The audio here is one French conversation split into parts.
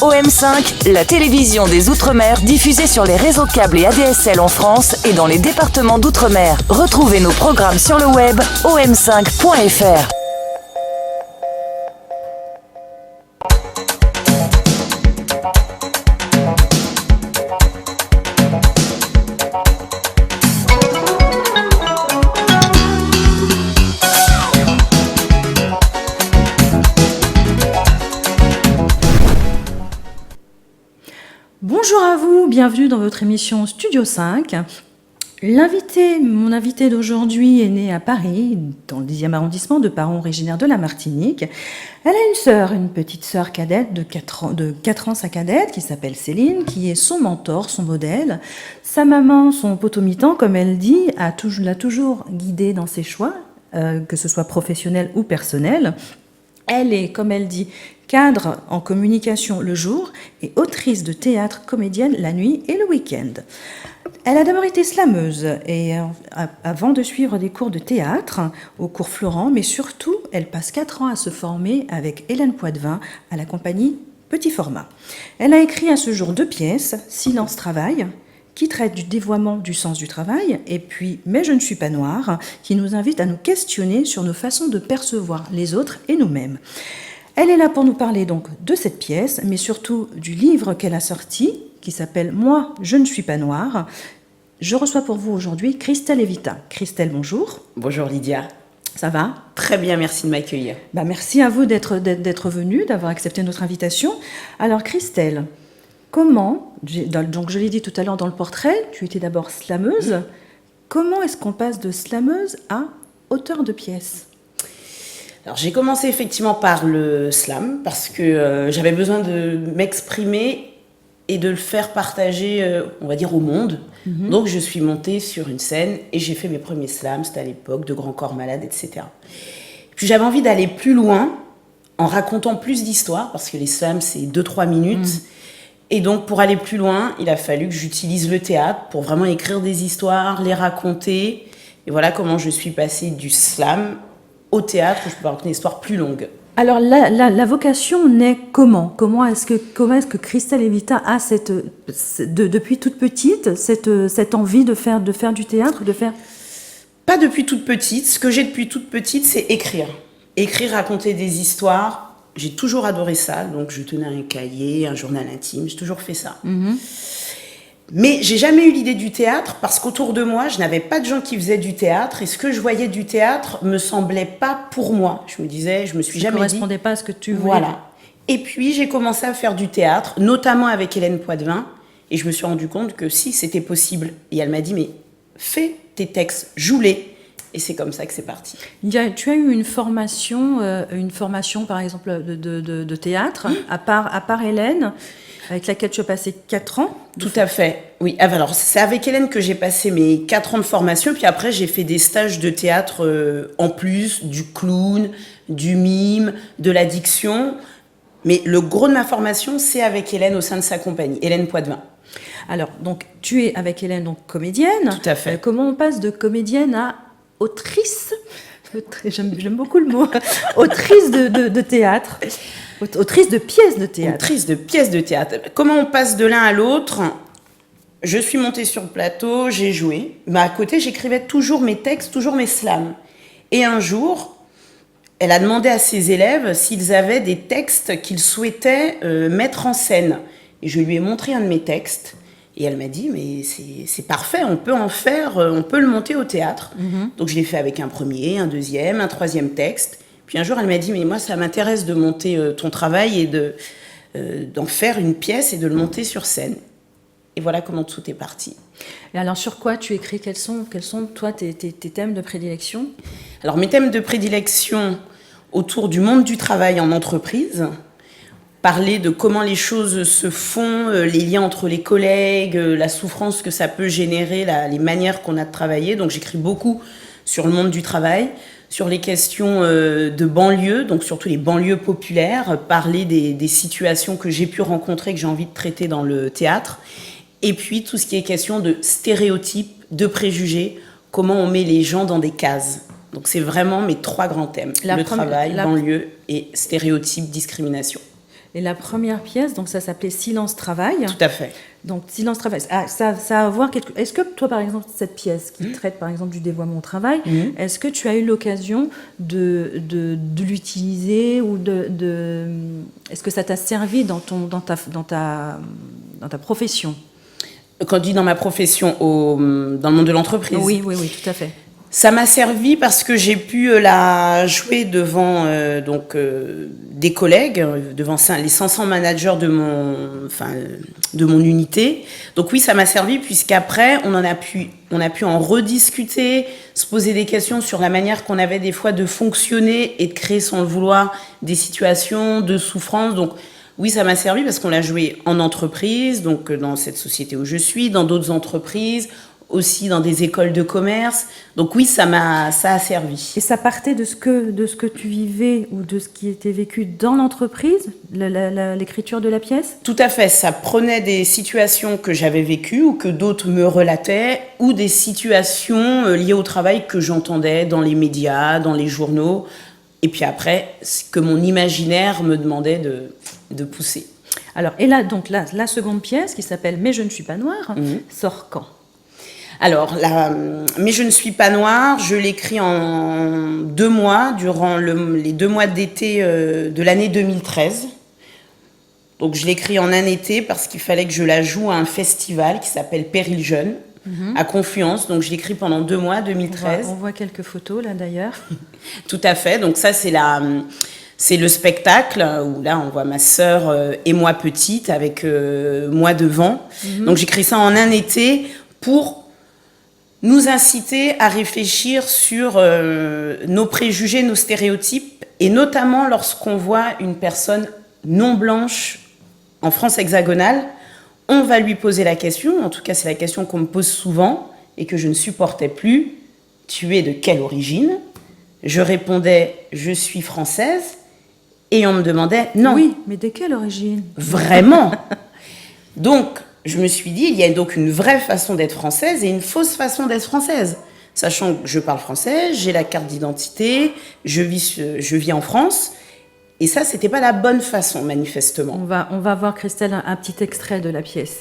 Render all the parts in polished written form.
OM5, la télévision des Outre-mer diffusée sur les réseaux câbles et ADSL en France et dans les départements d'Outre-mer. Retrouvez nos programmes sur le web om5.fr. Bonjour à vous, bienvenue dans votre émission Studio 5. Mon invité d'aujourd'hui est né à Paris, dans le 10e arrondissement, de parents originaires de la Martinique. Elle a une sœur, une petite sœur cadette de 4 ans, sa cadette, qui s'appelle Céline, qui est son mentor, son modèle. Sa maman, son potomitan, comme elle dit, l'a toujours guidée dans ses choix, que ce soit professionnel ou personnel. Elle est, comme elle dit, cadre en communication le jour et autrice de théâtre, comédienne la nuit et le week-end. Elle a d'abord été slameuse avant de suivre des cours de théâtre au cours Florent, mais surtout, elle passe 4 ans à se former avec Hélène Poitvin à la compagnie Petit Format. Elle a écrit à ce jour 2 pièces, Silence Travail, qui traite du dévoiement du sens du travail, et puis Mais je ne suis pas noire, qui nous invite à nous questionner sur nos façons de percevoir les autres et nous-mêmes. Elle est là pour nous parler donc de cette pièce, mais surtout du livre qu'elle a sorti, qui s'appelle « Moi, je ne suis pas noire ». Je reçois pour vous aujourd'hui Christelle Evita. Christelle, bonjour. Bonjour Lydia. Ça va ? Très bien, merci de m'accueillir. Merci à vous d'être venue, d'avoir accepté notre invitation. Alors Christelle, comment, donc je l'ai dit tout à l'heure dans le portrait, tu étais d'abord slameuse. Comment est-ce qu'on passe de slameuse à auteure de pièces ? Alors j'ai commencé effectivement par le slam parce que j'avais besoin de m'exprimer et de le faire partager, on va dire, au monde. Donc je suis montée sur une scène et j'ai fait mes premiers slams, c'était à l'époque de Grand Corps Malade, etc. Puis j'avais envie d'aller plus loin en racontant plus d'histoires parce que les slams c'est 2-3 minutes. Et donc pour aller plus loin, il a fallu que j'utilise le théâtre pour vraiment écrire des histoires, les raconter. Et voilà comment je suis passée du slam au théâtre, où je peux raconter une histoire plus longue. Alors la vocation naît comment ? Comment est-ce que Christelle Evita a depuis toute petite cette envie de faire du théâtre, Pas depuis toute petite. Ce que j'ai depuis toute petite, c'est écrire. Écrire, raconter des histoires. J'ai toujours adoré ça. Donc je tenais un cahier, un journal intime. J'ai toujours fait ça. Mais j'ai jamais eu l'idée du théâtre parce qu'autour de moi, je n'avais pas de gens qui faisaient du théâtre et ce que je voyais du théâtre me semblait pas pour moi. Je me suis jamais dit... Ça correspondait pas à ce que tu voulais. Voilà. Et puis, j'ai commencé à faire du théâtre, notamment avec Hélène Poitvin, et je me suis rendu compte que si, c'était possible. Et elle m'a dit, mais fais tes textes, joue-les. Et c'est comme ça que c'est parti. Tu as eu une formation par exemple de théâtre, à part Hélène, avec laquelle tu as passé 4 ans. Tout à fait, oui. Alors, c'est avec Hélène que j'ai passé mes 4 ans de formation, puis après, j'ai fait des stages de théâtre en plus, du clown, du mime, de la diction. Mais le gros de ma formation, c'est avec Hélène au sein de sa compagnie, Hélène Poitvin. Alors, donc, tu es avec Hélène, donc comédienne. Tout à fait. Comment on passe de comédienne à autrice ? J'aime beaucoup le mot. Autrice de théâtre. Autrice de pièces de théâtre. Autrice de pièces de théâtre. Comment on passe de l'un à l'autre ? Je suis montée sur le plateau, j'ai joué. Mais à côté, j'écrivais toujours mes textes, toujours mes slams. Et un jour, elle a demandé à ses élèves s'ils avaient des textes qu'ils souhaitaient mettre en scène. Et je lui ai montré un de mes textes. Et elle m'a dit, mais c'est parfait, on peut en faire, on peut le monter au théâtre. Donc je l'ai fait avec un premier, un deuxième, un troisième texte. Puis un jour, elle m'a dit, mais moi, ça m'intéresse de monter ton travail et d'en faire une pièce et de le monter sur scène. Et voilà comment tout est parti. Et alors, sur quoi tu écris ? Quels sont toi, tes thèmes de prédilection ? Alors, mes thèmes de prédilection autour du monde du travail en entreprise, parler de comment les choses se font, les liens entre les collègues, la souffrance que ça peut générer, les manières qu'on a de travailler. Donc, j'écris beaucoup sur le monde du travail, sur les questions de banlieue, donc surtout les banlieues populaires, parler des situations que j'ai pu rencontrer, que j'ai envie de traiter dans le théâtre, et puis tout ce qui est question de stéréotypes, de préjugés, comment on met les gens dans des cases. Donc c'est vraiment mes 3 grands thèmes, travail, banlieue et stéréotypes, discrimination. Et la première pièce, donc ça s'appelait Silence Travail. Tout à fait. Donc Silence Travail. Ah, ça a à voir quelque... Est-ce que toi, par exemple, cette pièce qui traite par exemple du dévoiement au travail, est-ce que tu as eu l'occasion de l'utiliser ou est-ce que ça t'a servi dans ta profession? Quand je dis dans ma profession, dans le monde de l'entreprise. Oui, tout à fait. Ça m'a servi parce que j'ai pu la jouer devant des collègues, devant les 500 managers de mon unité. Donc oui, ça m'a servi puisqu'après, on a pu en rediscuter, se poser des questions sur la manière qu'on avait des fois de fonctionner et de créer sans le vouloir des situations de souffrance. Donc oui, ça m'a servi parce qu'on l'a joué en entreprise, donc dans cette société où je suis, dans d'autres entreprises, aussi dans des écoles de commerce. Donc oui, ça a servi. Et ça partait de ce que tu vivais ou de ce qui était vécu dans l'entreprise, l'écriture de la pièce? Tout à fait. Ça prenait des situations que j'avais vécues ou que d'autres me relataient, ou des situations liées au travail que j'entendais dans les médias, dans les journaux. Et puis après, ce que mon imaginaire me demandait de pousser. Alors, et là, donc la seconde pièce, qui s'appelle « Mais je ne suis pas noire », sort quand? Alors, Mais je ne suis pas noire, je l'écris en 2 mois, durant les 2 mois d'été de l'année 2013. Donc, je l'écris en un été parce qu'il fallait que je la joue à un festival qui s'appelle Péril Jeune, à Confluence. Donc, je l'écris pendant 2 mois, 2013. On voit quelques photos, là, d'ailleurs. Tout à fait. Donc, ça, c'est le spectacle où là, on voit ma sœur et moi petite avec moi devant. Donc, j'écris ça en un été pour nous inciter à réfléchir sur nos préjugés, nos stéréotypes, et notamment lorsqu'on voit une personne non blanche en France hexagonale, on va lui poser la question, en tout cas c'est la question qu'on me pose souvent et que je ne supportais plus: tu es de quelle origine? Je répondais: je suis française, et on me demandait: non. Oui, mais de quelle origine? Vraiment. Donc, je me suis dit, il y a donc une vraie façon d'être française et une fausse façon d'être française. Sachant que je parle français, j'ai la carte d'identité, je vis en France. Et ça, c'était pas la bonne façon, manifestement. On va voir, Christelle, un petit extrait de la pièce.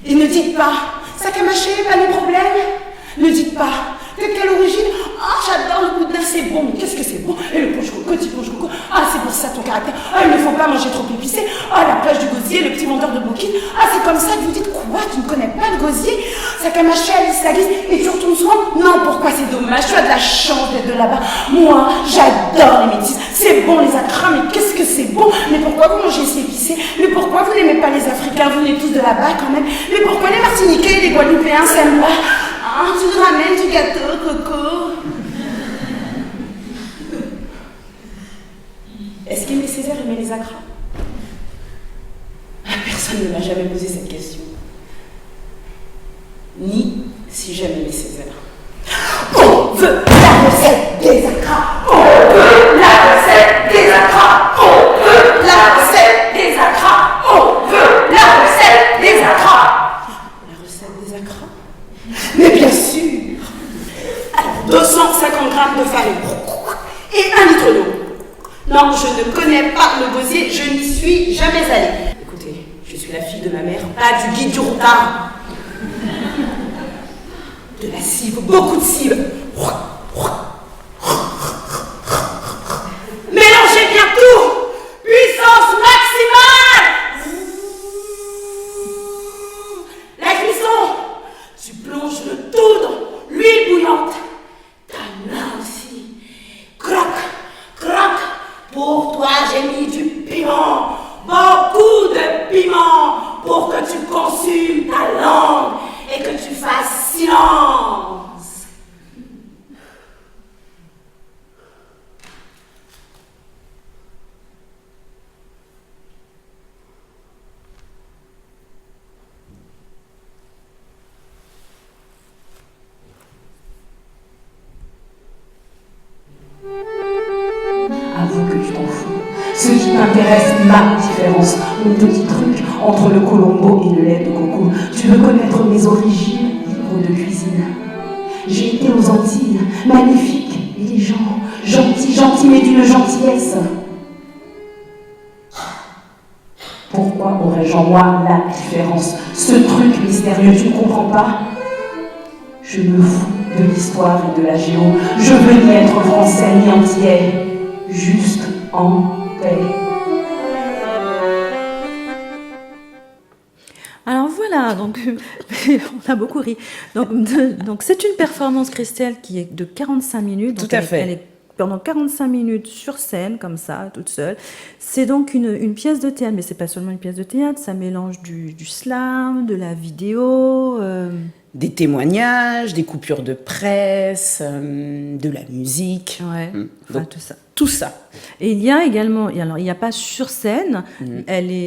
Et ne dites pas, sac à mâcher, pas de problème. Ne dites pas, de quelle origine? Ah, j'adore le boudin, c'est bon. Mais qu'est-ce que c'est bon? Et le ponche coco, petit ponche coco. Ah, c'est pour ça ton caractère. Ah, il ne faut pas manger trop épicé. Ah, la plage du gosier, le petit vendeur de bouquines. Ah, c'est comme ça que vous dites quoi? Tu ne connais pas le gosier? Sac à mâcher, Alice la glisse. Et tu retournes souvent? Non, pourquoi? C'est dommage. Tu as de la chance d'être de là-bas. Moi, j'adore les métis. C'est bon, les acras, mais qu'est-ce que c'est bon? Mais pourquoi vous mangez si épicé? Mais pourquoi vous n'aimez pas les Africains? Vous venez tous de là-bas quand même. Mais pourquoi les Martiniquais et les Guadeloupéens s'aiment pas? Ah, tu nous ramènes du gâteau, Coco. Est-ce qu'Aimé Césaire aimait les acras? Personne ne m'a jamais posé cette question. Ni si j'aime Aimé Césaire. On veut la recette des acras. On veut la recette des acras. On veut la recette des acras. On veut la recette des acras. La recette des acras? Mais bien sûr. Alors, 250 grammes de farine et 1 litre d'eau. Non, je ne connais pas le gosier, je n'y suis jamais allée. Écoutez, je suis la fille de ma mère, pas du guide du routard. De la cive, beaucoup de cive. Mélangez bien tout. Puissance maximale. La cuisson. Tu plonges le tout dans l'huile bouillante. Ta main aussi. Croque, croque. Pour toi, j'ai mis du piment. Beaucoup de piment. Pour que tu consumes ta langue et que tu fasses silence. t'intéresse ma différence, mon petit truc entre le colombo et le lait de coco. Tu veux connaître mes origines, livre de cuisine. J'ai été aux Antilles, magnifiques, et les gens, gentils, mais d'une gentillesse. Pourquoi aurais-je en moi la différence? Ce truc mystérieux, tu ne comprends pas? Je me fous de l'histoire et de la géo. Je veux ni être français ni antillais, juste en paix. Alors voilà, donc on a beaucoup ri. Donc c'est une performance, Christelle, qui est de 45 minutes. Donc Tout à fait. Elle est pendant 45 minutes sur scène, comme ça, toute seule. C'est donc une pièce de théâtre, mais c'est pas seulement une pièce de théâtre, ça mélange du slam, de la vidéo... Des témoignages, des coupures de presse, de la musique. Ouais, enfin, Donc, tout ça. tout ça. Et il y a également, alors il n'y a pas sur scène,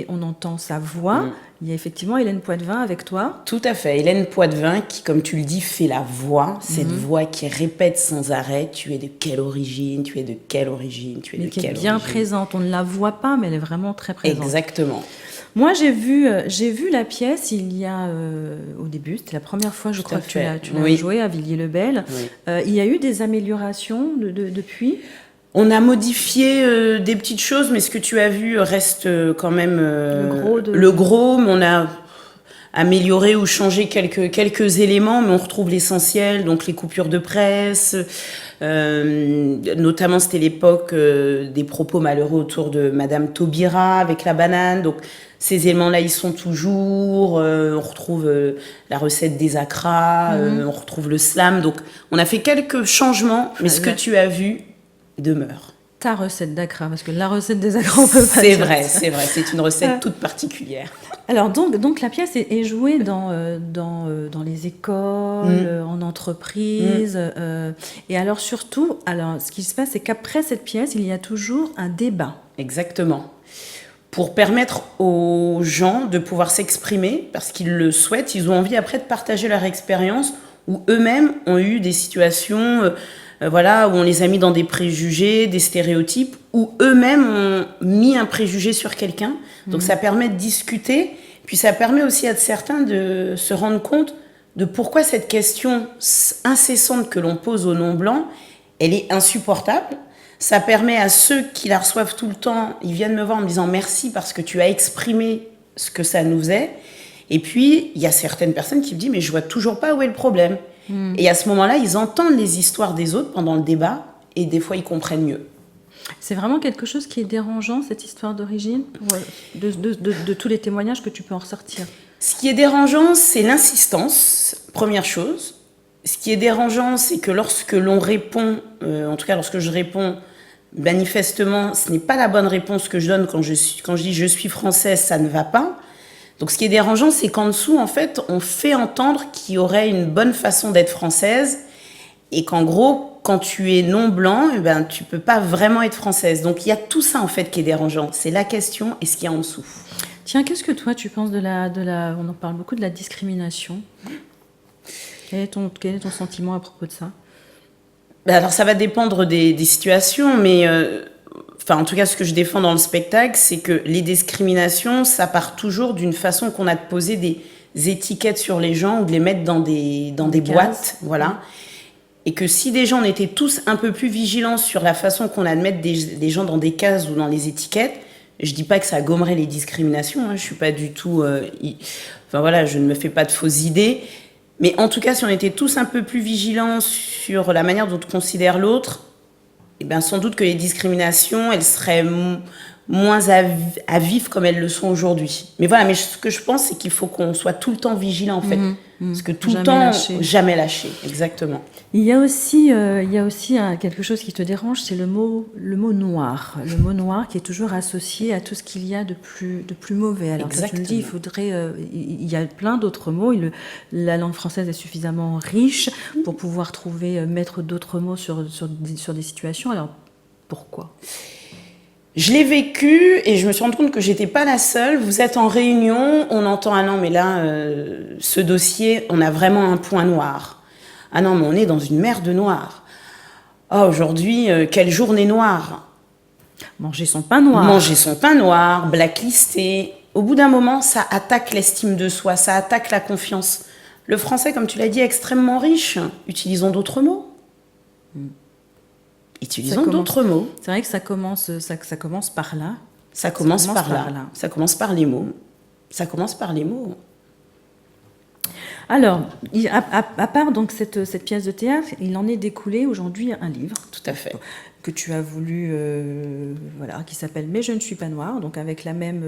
on entend sa voix, il y a effectivement Hélène Poitvin avec toi. Tout à fait. Hélène Poitvin qui, comme tu le dis, fait la voix. Cette voix qui répète sans arrêt, tu es de quelle origine, tu es de quelle origine, tu es Mais de qui est quelle bien origine. présente, on ne la voit pas, mais elle est vraiment très présente. Exactement. Moi, j'ai vu la pièce il y a au début, c'était la première fois, je Tout crois, à que tu fait. l'as Oui. joué à Villiers-le-Bel. Oui. Il y a eu des améliorations depuis. On a modifié des petites choses, mais ce que tu as vu reste quand même le gros, mais on a amélioré ou changé quelques éléments, mais on retrouve l'essentiel, donc les coupures de presse, notamment c'était l'époque des propos malheureux autour de Madame Taubira avec la banane, donc ces éléments-là, ils sont toujours, on retrouve la recette des acras, on retrouve le slam, donc on a fait quelques changements, mais ce que tu as vu demeure. Ta recette d'acra, parce que la recette des acras, on peut pas C'est dire vrai, ça. c'est vrai, c'est une recette toute particulière. Alors donc la pièce est jouée dans les écoles, en entreprise, et alors surtout, ce qui se passe, c'est qu'après cette pièce, il y a toujours un débat. Exactement. Pour permettre aux gens de pouvoir s'exprimer, parce qu'ils le souhaitent, ils ont envie après de partager leur expérience, où eux-mêmes ont eu des situations... voilà, où on les a mis dans des préjugés, des stéréotypes, où eux-mêmes ont mis un préjugé sur quelqu'un. Donc ça permet de discuter, puis ça permet aussi à certains de se rendre compte de pourquoi cette question incessante que l'on pose aux non-blancs, elle est insupportable. Ça permet à ceux qui la reçoivent tout le temps, ils viennent me voir en me disant merci parce que tu as exprimé ce que ça nous est. Et puis, il y a certaines personnes qui me disent mais je vois toujours pas où est le problème. Et à ce moment-là, ils entendent les histoires des autres pendant le débat et des fois, ils comprennent mieux. C'est vraiment quelque chose qui est dérangeant, cette histoire d'origine, de tous les témoignages que tu peux en ressortir. Ce qui est dérangeant, c'est l'insistance, première chose. Ce qui est dérangeant, c'est que lorsque l'on répond, en tout cas lorsque je réponds, manifestement, ce n'est pas la bonne réponse que je donne quand je dis je suis française, ça ne va pas. Donc ce qui est dérangeant, c'est qu'en dessous, en fait, on fait entendre qu'il y aurait une bonne façon d'être française et qu'en gros, quand tu es non blanc, eh ben, tu peux pas vraiment être française. Donc il y a tout ça, en fait, qui est dérangeant. C'est la question et ce qu'il y a en dessous. Tiens, qu'est-ce que toi, tu penses on en parle beaucoup de la discrimination. Quel est ton sentiment à propos de ça? Ben alors ça va dépendre des situations, mais... Enfin, en tout cas, ce que je défends dans le spectacle, c'est que les discriminations, ça part toujours d'une façon qu'on a de poser des étiquettes sur les gens ou de les mettre dans des boîtes, voilà. Et que si des gens étaient tous un peu plus vigilants sur la façon qu'on a de mettre des gens dans des cases ou dans les étiquettes, je dis pas que ça gommerait les discriminations, hein, je suis pas du tout... Enfin voilà, je ne me fais pas de fausses idées. Mais en tout cas, si on était tous un peu plus vigilants sur la manière dont on considère l'autre, eh bien, sans doute que les discriminations, elles seraient moins à vif comme elles le sont aujourd'hui. Mais voilà, mais ce que je pense, c'est qu'il faut qu'on soit tout le temps vigilant, en fait. Parce que tout le temps, jamais lâcher, exactement. Il y a aussi quelque chose qui te dérange, c'est le mot noir. Le mot noir qui est toujours associé à tout ce qu'il y a de plus mauvais. Alors que tu me dis, il y a plein d'autres mots. La langue française est suffisamment riche pour pouvoir mettre d'autres mots sur des situations. Alors, pourquoi ? Je l'ai vécu et je me suis rendu compte que j'étais pas la seule. Vous êtes en réunion, on entend « Ah non, mais là, ce dossier, on a vraiment un point noir. Ah non, mais on est dans une mer de noir. Ah, aujourd'hui, quelle journée noire !» Manger son pain noir. Manger son pain noir, blacklisté. Au bout d'un moment, ça attaque l'estime de soi, ça attaque la confiance. Le français, comme tu l'as dit, est extrêmement riche. Utilisons d'autres mots. Utilisons d'autres mots. C'est vrai que ça commence par là. Ça commence par là. Ça commence par les mots. Ça commence par les mots. Alors, à part donc cette pièce de théâtre, il en est découlé aujourd'hui un livre. Tout à fait. Que tu as voulu, qui s'appelle « Mais je ne suis pas noire », donc avec la même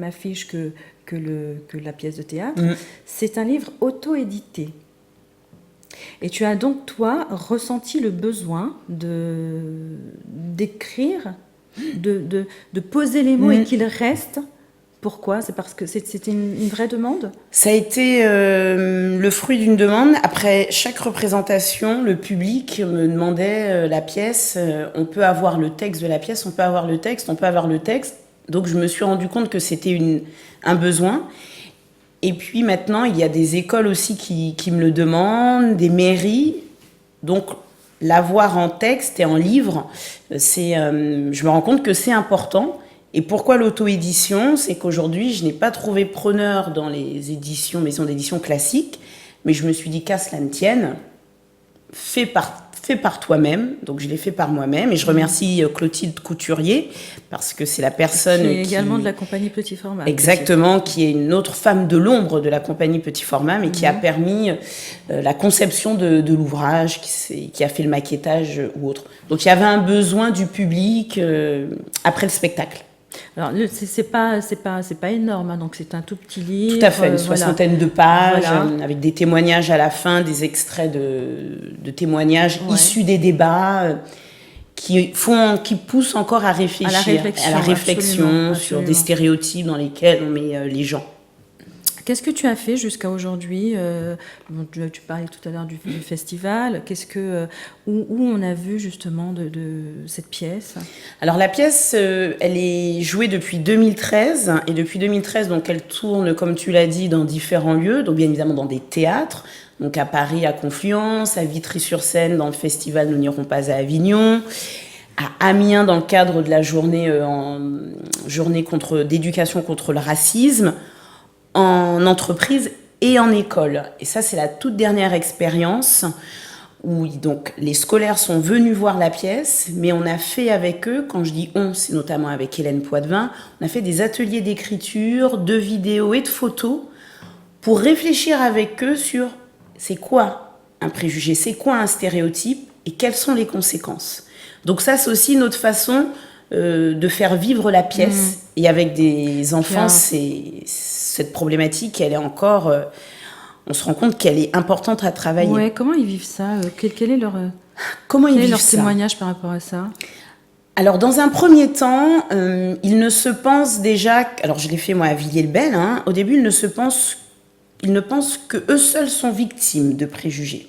affiche que la pièce de théâtre. C'est un livre auto-édité. Et tu as donc, toi, ressenti le besoin d'écrire, de poser les mots et qu'ils restent. Pourquoi ? C'est parce que c'était une vraie demande ? Ça a été le fruit d'une demande. Après chaque représentation, le public me demandait la pièce. On peut avoir le texte de la pièce, on peut avoir le texte. Donc je me suis rendu compte que c'était un besoin. Et puis maintenant, il y a des écoles aussi qui me le demandent, des mairies. Donc l'avoir en texte et en livre, je me rends compte que c'est important. Et pourquoi l'auto-édition ? C'est qu'aujourd'hui, je n'ai pas trouvé preneur dans les maisons d'édition classiques, mais je me suis dit qu'à cela ne tienne, fais par toi-même. Donc je l'ai fait par moi-même et je remercie Clotilde Couturier parce que c'est la personne qui est également de la compagnie Petit Format. Exactement, qui est une autre femme de l'ombre de la compagnie Petit Format, mais qui a permis la conception de l'ouvrage, qui a fait le maquettage ou autre. Donc il y avait un besoin du public après le spectacle. Alors, c'est pas énorme, hein, donc c'est un tout petit livre. Tout à fait, une soixantaine de pages, avec des témoignages à la fin, des extraits de témoignages issus des débats qui poussent encore à réfléchir, à la réflexion absolument. Sur des stéréotypes dans lesquels on met les gens. Qu'est-ce que tu as fait jusqu'à aujourd'hui ? Tu parlais tout à l'heure du festival. Où on a vu justement de cette pièce ? Alors la pièce, elle est jouée depuis 2013. Et depuis 2013, donc, elle tourne, comme tu l'as dit, dans différents lieux. Donc bien évidemment dans des théâtres. Donc à Paris, à Confluence, à Vitry-sur-Seine, dans le festival Nous n'irons pas à Avignon. À Amiens, dans le cadre de la journée d'éducation contre le racisme. En entreprise et en école. Et ça, c'est la toute dernière expérience où donc, les scolaires sont venus voir la pièce, mais on a fait avec eux, quand je dis on, c'est notamment avec Hélène Poitvin, on a fait des ateliers d'écriture, de vidéos et de photos pour réfléchir avec eux sur c'est quoi un préjugé, c'est quoi un stéréotype et quelles sont les conséquences. Donc ça, c'est aussi notre façon de faire vivre la pièce. Et avec des enfants, cette problématique, elle est encore... on se rend compte qu'elle est importante à travailler. Ouais, comment ils vivent ça ? Quel est leur témoignage par rapport à ça ? Alors, dans un premier temps, ils ne se pensent déjà... Alors, je l'ai fait, moi, à Villiers-le-Bel. Au début, ils ne pensent qu'eux seuls sont victimes de préjugés.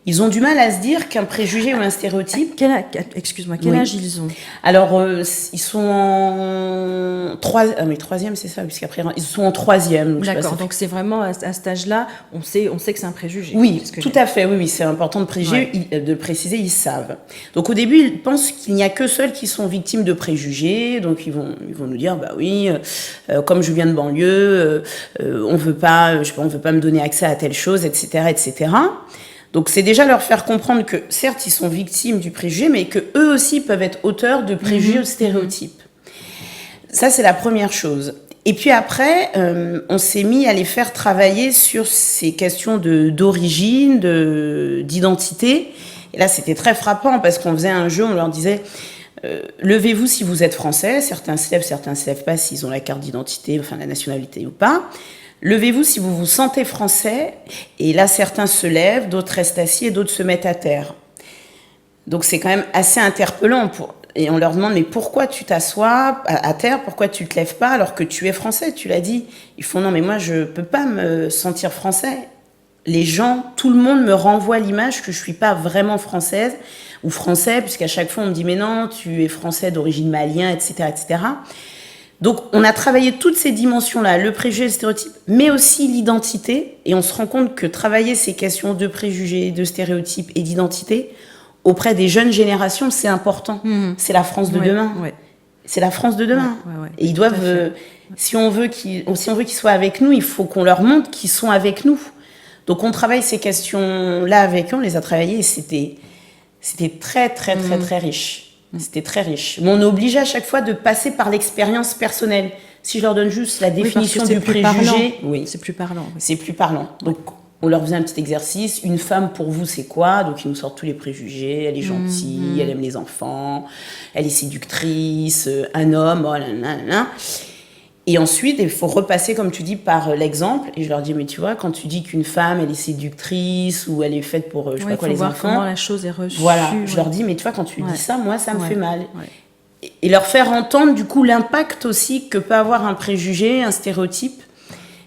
Ils ont du mal à se dire qu'un préjugé ou un stéréotype... Quel âge ils ont ? Alors, ils sont en troisième, c'est ça, puisqu'après, ils sont en troisième. D'accord, donc c'est vraiment à cet âge-là, on sait que c'est un préjugé. Oui, tout à fait, oui, c'est important de préciser, ils savent. Donc au début, ils pensent qu'il n'y a que ceux qui sont victimes de préjugés, donc ils vont nous dire, bah oui, comme je viens de banlieue, on veut pas me donner accès à telle chose, etc., etc. Donc c'est déjà leur faire comprendre que certes ils sont victimes du préjugé, mais que eux aussi peuvent être auteurs de préjugés ou de stéréotypes. Ça c'est la première chose. Et puis après, on s'est mis à les faire travailler sur ces questions d'origine, d'identité. Et là c'était très frappant parce qu'on faisait un jeu, on leur disait levez-vous si vous êtes français. Certains se lèvent pas s'ils ont la carte d'identité, enfin la nationalité ou pas. Levez-vous si vous vous sentez français, et là certains se lèvent, d'autres restent assis et d'autres se mettent à terre. Donc c'est quand même assez interpellant. Et on leur demande, mais pourquoi tu t'assois à terre, pourquoi tu te lèves pas alors que tu es français, tu l'as dit. Ils font, non mais moi je peux pas me sentir français. Les gens, tout le monde me renvoie l'image que je suis pas vraiment française ou français, puisqu'à chaque fois on me dit, mais non, tu es français d'origine malien, etc., etc. Donc, on a travaillé toutes ces dimensions-là, le préjugé, le stéréotype, mais aussi l'identité. Et on se rend compte que travailler ces questions de préjugés, de stéréotypes et d'identité, auprès des jeunes générations, c'est important. C'est la France de demain. Ouais. C'est la France de demain. Ouais. Et ils doivent, si on veut qu'ils soient avec nous, il faut qu'on leur montre qu'ils sont avec nous. Donc on travaille ces questions-là avec eux, on les a travaillées et c'était très, très, très, très riche. C'était très riche. Mais on est obligé à chaque fois de passer par l'expérience personnelle. Si je leur donne juste la définition du préjugé, c'est plus parlant. Oui. C'est plus parlant. Donc on leur faisait un petit exercice. Une femme pour vous, c'est quoi? Donc ils nous sortent tous les préjugés. Elle est gentille, elle aime les enfants, elle est séductrice. Un homme, oh là là là. Et ensuite, il faut repasser, comme tu dis, par l'exemple. Et je leur dis, mais tu vois, quand tu dis qu'une femme, elle est séductrice ou elle est faite pour, je sais pas quoi, les enfants. Comment la chose est reçue. Voilà, je leur dis, mais tu vois, quand tu dis ça, moi, ça me fait mal. Ouais. Et leur faire entendre, du coup, l'impact aussi que peut avoir un préjugé, un stéréotype.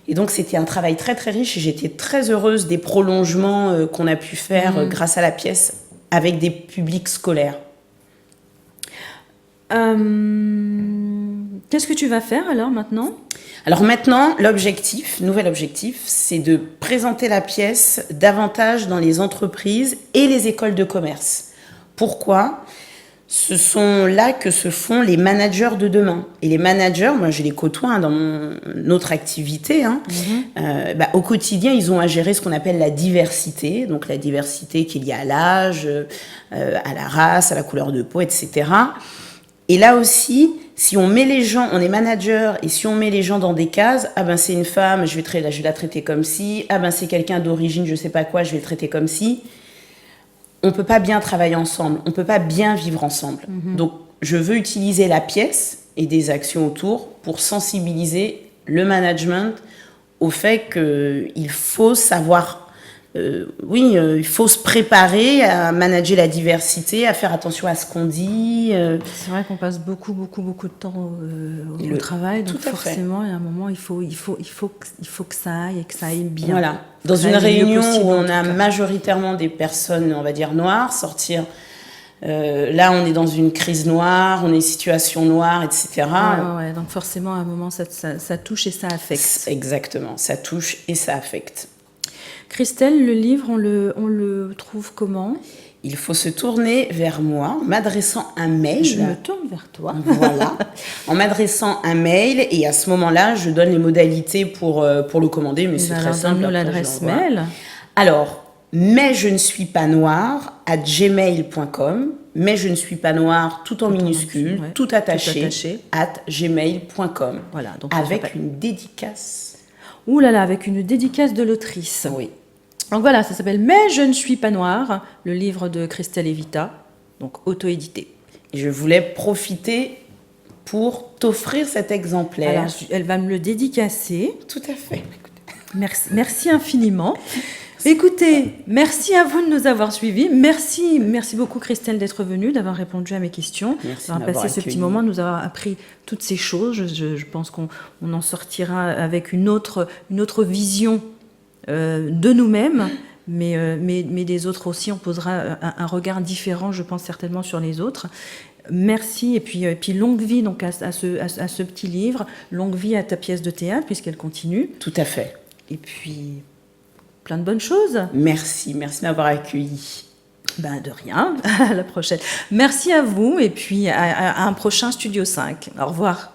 Et donc, c'était un travail très, très riche. Et j'étais très heureuse des prolongements qu'on a pu faire grâce à la pièce avec des publics scolaires. Qu'est-ce que tu vas faire alors maintenant? Alors maintenant, nouvel objectif, c'est de présenter la pièce davantage dans les entreprises et les écoles de commerce. Pourquoi? Ce sont là que se font les managers de demain. Et les managers, moi je les côtoie dans mon autre activité. Au quotidien, ils ont à gérer ce qu'on appelle la diversité. Donc la diversité qui est liée à l'âge, à la race, à la couleur de peau, etc. Et là aussi, si on met les gens, on est manager, et si on met les gens dans des cases, c'est une femme, je vais la traiter comme si, c'est quelqu'un d'origine, je sais pas quoi, je vais le traiter comme si. On peut pas bien travailler ensemble, on peut pas bien vivre ensemble. Donc, je veux utiliser la pièce et des actions autour pour sensibiliser le management au fait qu'il faut savoir... il faut se préparer à manager la diversité, à faire attention à ce qu'on dit. C'est vrai qu'on passe beaucoup de temps au travail, donc forcément, il y a un moment, il faut que ça aille et que ça aille bien. Voilà. Dans une réunion où on a majoritairement des personnes, on va dire noires, sortir. Là, on est dans une crise noire, on est en situation noire, etc. Ouais, donc forcément, à un moment, ça touche et ça affecte. Exactement, ça touche et ça affecte. Christelle, le livre, on le trouve comment? Il faut se tourner vers moi en m'adressant un mail. Je me tourne vers toi. Voilà. En m'adressant un mail et à ce moment-là, je donne les modalités pour le commander, mais c'est très simple. Donne-nous l'adresse mail. Alors, mais je ne suis pas noire @gmail.com. Mais je ne suis pas noire tout en minuscule, tout attaché. @gmail.com. Voilà. Donc avec une dédicace. Ouh là là, avec une dédicace de l'autrice. Oui. Donc voilà, ça s'appelle « Mais je ne suis pas noire », le livre de Christelle Evita, donc auto-édité. Je voulais profiter pour t'offrir cet exemplaire. Alors, elle va me le dédicacer. Tout à fait. Merci infiniment. Écoutez, merci à vous de nous avoir suivis. Merci beaucoup Christelle d'être venue, d'avoir répondu à mes questions, d'avoir passé ce petit moment, de nous avoir appris toutes ces choses. Je pense qu'on en sortira avec une autre vision de nous-mêmes, mais des autres aussi. On posera un regard différent, je pense certainement, sur les autres. Merci, et puis longue vie donc à ce petit livre, longue vie à ta pièce de théâtre puisqu'elle continue. Tout à fait. Et puis plein de bonnes choses. Merci de m'avoir accueilli. De rien, à la prochaine. Merci à vous et puis à un prochain Studio 5. Au revoir.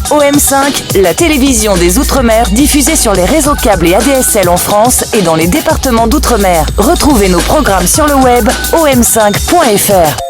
OM5, la télévision des Outre-mer diffusée sur les réseaux câbles et ADSL en France et dans les départements d'Outre-mer. Retrouvez nos programmes sur le web om5.fr.